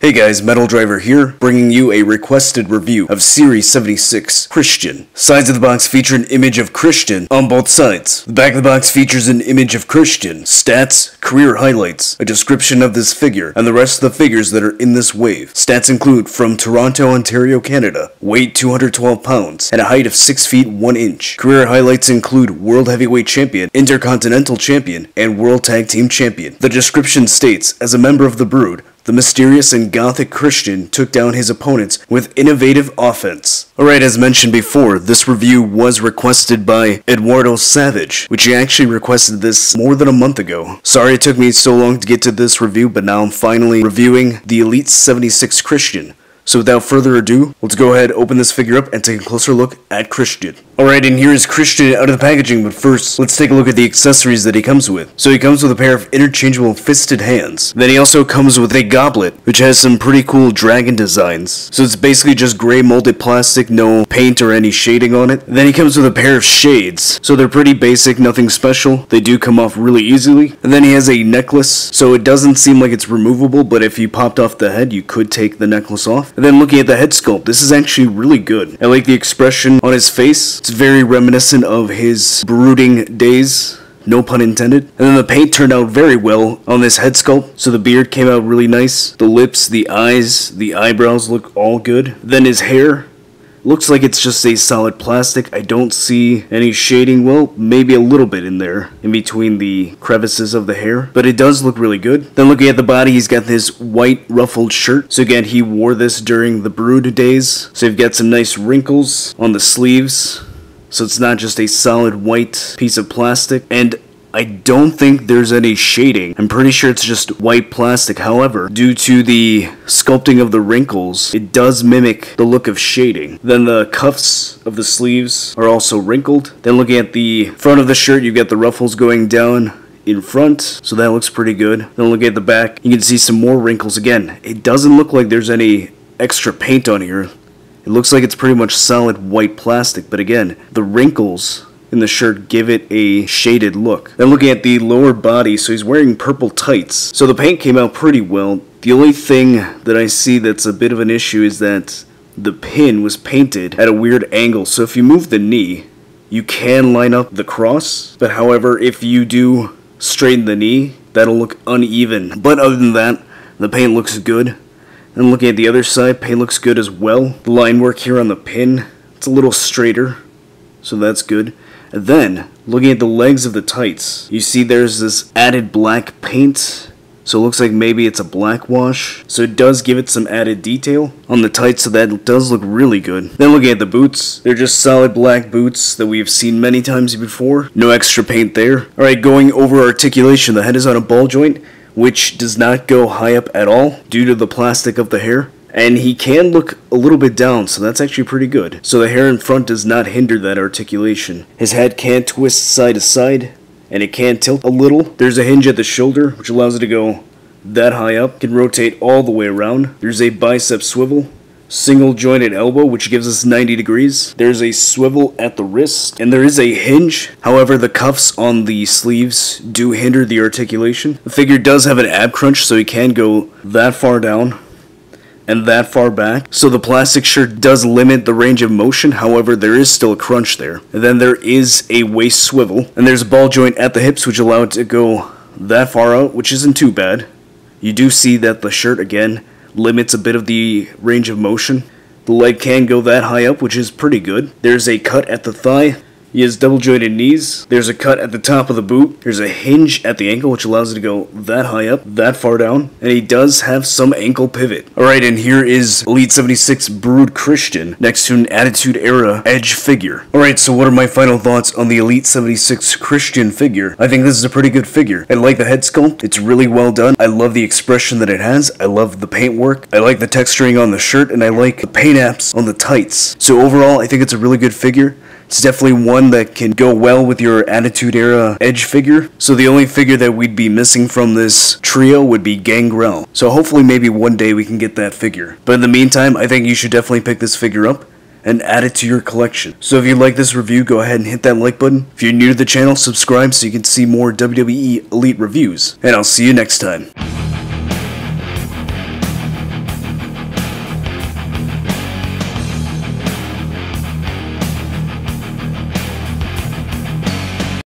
Hey guys, Metal Driver here, bringing you a requested review of Series 76 Christian. Sides of the box feature an image of Christian on both sides. The back of the box features an image of Christian, stats, career highlights, a description of this figure, and the rest of the figures that are in this wave. Stats include from Toronto, Ontario, Canada, weight 212 pounds, and a height of 6 feet 1 inch. Career highlights include World Heavyweight Champion, Intercontinental Champion, and World Tag Team Champion. The description states, as a member of the Brood, the mysterious and gothic Christian took down his opponents with innovative offense. Alright, as mentioned before, this review was requested by Eduardo Savage, which he actually requested this more than a month ago. Sorry it took me so long to get to this review, but now I'm finally reviewing the Elite 76 Christian. So without further ado, let's go ahead, open this figure up, and take a closer look at Christian. Alright, and here is Christian out of the packaging, but first, let's take a look at the accessories that he comes with. So he comes with a pair of interchangeable fisted hands. Then he also comes with a goblet, which has some pretty cool dragon designs. So it's basically just gray molded plastic, no paint or any shading on it. Then he comes with a pair of shades. So they're pretty basic, nothing special. They do come off really easily. And then he has a necklace, so it doesn't seem like it's removable, but if you popped off the head, you could take the necklace off. And then looking at the head sculpt, this is actually really good. I like the expression on his face. It's very reminiscent of his brooding days, no pun intended. And then the paint turned out very well on this head sculpt, so the beard came out really nice. The lips, the eyes, the eyebrows look all good. Then his hair looks like it's just a solid plastic. I don't see any shading. Well, maybe a little bit in there, in between the crevices of the hair, but it does look really good. Then looking at the body, he's got this white ruffled shirt. So again, he wore this during the Brood days. So you've got some nice wrinkles on the sleeves. So it's not just a solid white piece of plastic. And I don't think there's any shading. I'm pretty sure it's just white plastic. However, due to the sculpting of the wrinkles, it does mimic the look of shading. Then the cuffs of the sleeves are also wrinkled. Then looking at the front of the shirt, you've got the ruffles going down in front, so that looks pretty good. Then looking at the back, you can see some more wrinkles. Again, it doesn't look like there's any extra paint on here. It looks like it's pretty much solid white plastic, but again, the wrinkles in the shirt give it a shaded look. Then looking at the lower body, so he's wearing purple tights. So the paint came out pretty well. The only thing that I see that's a bit of an issue is that the pin was painted at a weird angle. So if you move the knee, you can line up the cross. But however, if you do straighten the knee, that'll look uneven. But other than that, the paint looks good. And looking at the other side, paint looks good as well. The line work here on the pin, it's a little straighter, so that's good. And then, looking at the legs of the tights, you see there's this added black paint, so it looks like maybe it's a black wash. So it does give it some added detail on the tights, so that does look really good. Then looking at the boots, they're just solid black boots that we've seen many times before. No extra paint there. Alright, going over articulation, the head is on a ball joint, which does not go high up at all due to the plastic of the hair. And he can look a little bit down, so that's actually pretty good. So the hair in front does not hinder that articulation. His head can twist side to side, and it can tilt a little. There's a hinge at the shoulder, which allows it to go that high up. It can rotate all the way around. There's a bicep swivel. Single jointed elbow, which gives us 90 degrees. There's a swivel at the wrist, and there is a hinge. However, the cuffs on the sleeves do hinder the articulation. The figure does have an ab crunch, so he can go that far down and that far back. So the plastic shirt does limit the range of motion. However, there is still a crunch there. And then there is a waist swivel, and there's a ball joint at the hips, which allow it to go that far out, which isn't too bad. You do see that the shirt, again, limits a bit of the range of motion. The leg can go that high up, which is pretty good. There's a cut at the thigh. He has double jointed knees. There's a cut at the top of the boot. There's a hinge at the ankle, which allows it to go that high up, that far down. And he does have some ankle pivot. Alright, and here is Elite 76 Brood Christian next to an Attitude Era Edge figure. Alright, so what are my final thoughts on the Elite 76 Christian figure? I think this is a pretty good figure. I like the head sculpt. It's really well done. I love the expression that it has. I love the paint work. I like the texturing on the shirt, and I like the paint apps on the tights. So overall, I think it's a really good figure. It's definitely one that can go well with your Attitude Era Edge figure. So the only figure that we'd be missing from this trio would be Gangrel. So hopefully maybe one day we can get that figure. But in the meantime, I think you should definitely pick this figure up and add it to your collection. So if you like this review, go ahead and hit that like button. If you're new to the channel, subscribe so you can see more WWE Elite reviews. And I'll see you next time.